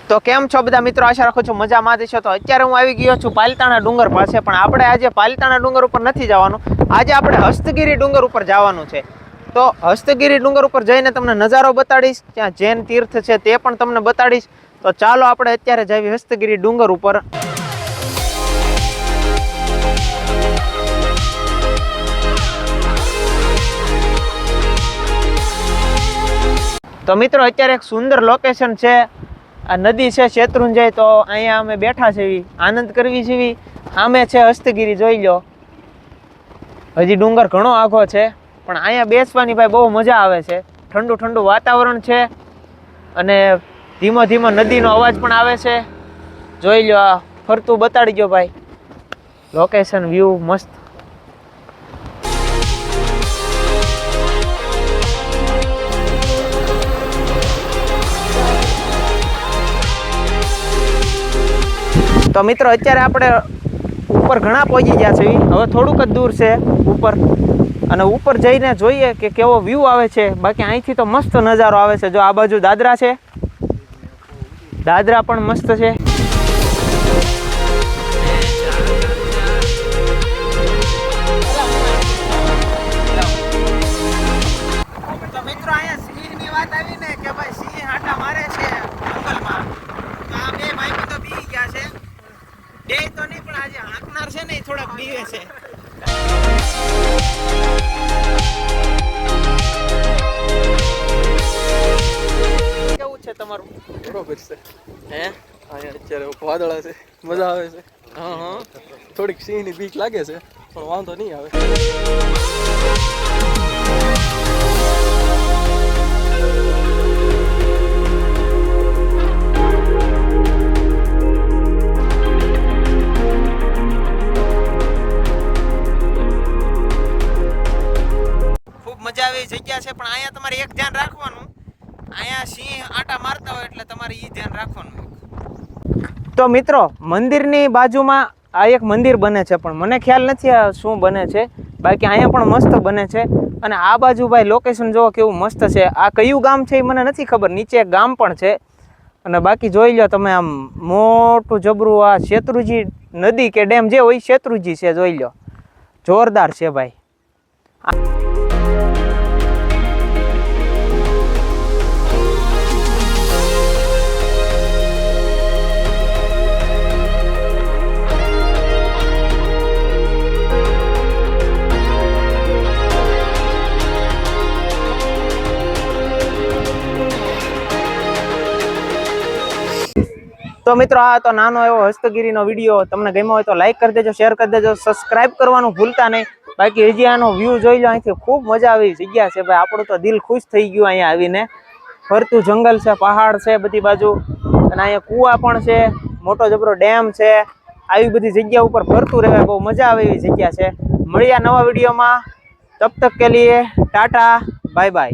તો કેમ છો બધા મિત્રો? આશા રાખું છું મજામાં જ છો। તો અત્યારે હું આવી ગયો છું પાલિતાણા ડુંગર પાસે, પણ આપણે આજે પાલિતાણા ડુંગર ઉપર નથી જવાનું। આજે આપણે હસ્તગીરી ડુંગર ઉપર જવાનું છે। તો હસ્તગીરી ડુંગર ઉપર જઈને તમને નજારો બતાડીશ, ત્યાં જૈન તીર્થ છે તે પણ તમને બતાડીશ। તો ચાલો આપણે અત્યારે જઈએ હસ્તગીરી ડુંગર ઉપર। તો મિત્રો અત્યારે એક સુંદર લોકેશન છે, આ નદી છે શેત્રુંજય। તો અહીંયા અમે બેઠા છે, આનંદ કરવી છે। સામે છે હસ્તગીરી, જોઈ લો। હજી ડુંગર ઘણો આઘો છે, પણ અહીંયા બેસવાની ભાઈ બહુ મજા આવે છે। ઠંડુ ઠંડુ વાતાવરણ છે અને ધીમો ધીમો નદીનો અવાજ પણ આવે છે। જોઈ લો, આ ફરતું બતાડી ગયો ભાઈ, લોકેશન વ્યૂ મસ્ત। તો મિત્રો અત્યારે આપણે ઉપર ઘણા પહોંચી ગયા છે, હવે થોડુંક જ દૂર છે ઉપર, અને ઉપર જઈને જોઈએ કે કેવો વ્યૂ આવે છે। બાકી અહીંથી તો મસ્ત નજારો આવે છે। જો આ બાજુ દાદરા છે, દાદરા પણ મસ્ત છે। તો મિત્રો અહીંયા સિંહની વાત આવી ને કે ભાઈ સિંહ આટા મારે છે જંગલમાં, તો આ બે ભાઈ તો બી ગયા છે। બે તો નહીં, પણ આજે હાંકનાર છે ને એ થોડાક બીવે છે। કેવું છે તમારું? બરોબર છે હે? અહીંયા અત્યારે વાદળા છે, મજા આવે છે। હા હા, થોડીક સિંહની બીક લાગે છે, પણ વાંધો નહીં આવે। મજા આવી જગ્યા છે, પણ અહીંયા તમારે એક ધ્યાન રાખવાનું, અહીંયા સિંહ આટા મારતા હોય એટલે તમારે એ ધ્યાન રાખવાનું। તો મિત્રો મંદિરની બાજુમાં આ એક મંદિર બને છે, પણ મને ખ્યાલ નથી આ શું બને છે। બાકી અહીંયા પણ મસ્ત બને છે, અને આ બાજુ ભાઈ લોકેશન જોવો કેવું મસ્ત છે। આ કયું ગામ છે એ મને નથી ખબર, નીચે એક ગામ પણ છે। અને બાકી જોઈ લો તમે, આમ મોટું જબરું આ શેત્રુંજી નદી કે ડેમ જે હોય શેત્રુંજી છે, જોઈ લો, જોરદાર છે ભાઈ। તો મિત્રો આ તો નાનો એવો હસ્તગીરીનો વિડીયો, તમને ગમ્યો હોય તો લાઈક કરી દેજો, શેર કરી દેજો, સબસ્ક્રાઇબ કરવાનું ભૂલતા નહીં। બાકી હજી આનો વ્યૂ જોઈ લો, અહીંથી ખૂબ મજા આવી જગ્યા છે ભાઈ, આપણું તો દિલ ખુશ થઈ ગયું અહીંયા આવીને। ફરતું જંગલ છે, પહાડ છે બધી બાજુ, અને અહીંયા કૂવા પણ છે, મોટો જબરો ડેમ છે। આવી બધી જગ્યા ઉપર ફરતું રહેવાય, બહુ મજા આવે એવી જગ્યા છે। મળ્યા નવા વિડીયોમાં, તબ તક કે લીએ ટાટા, બાય બાય।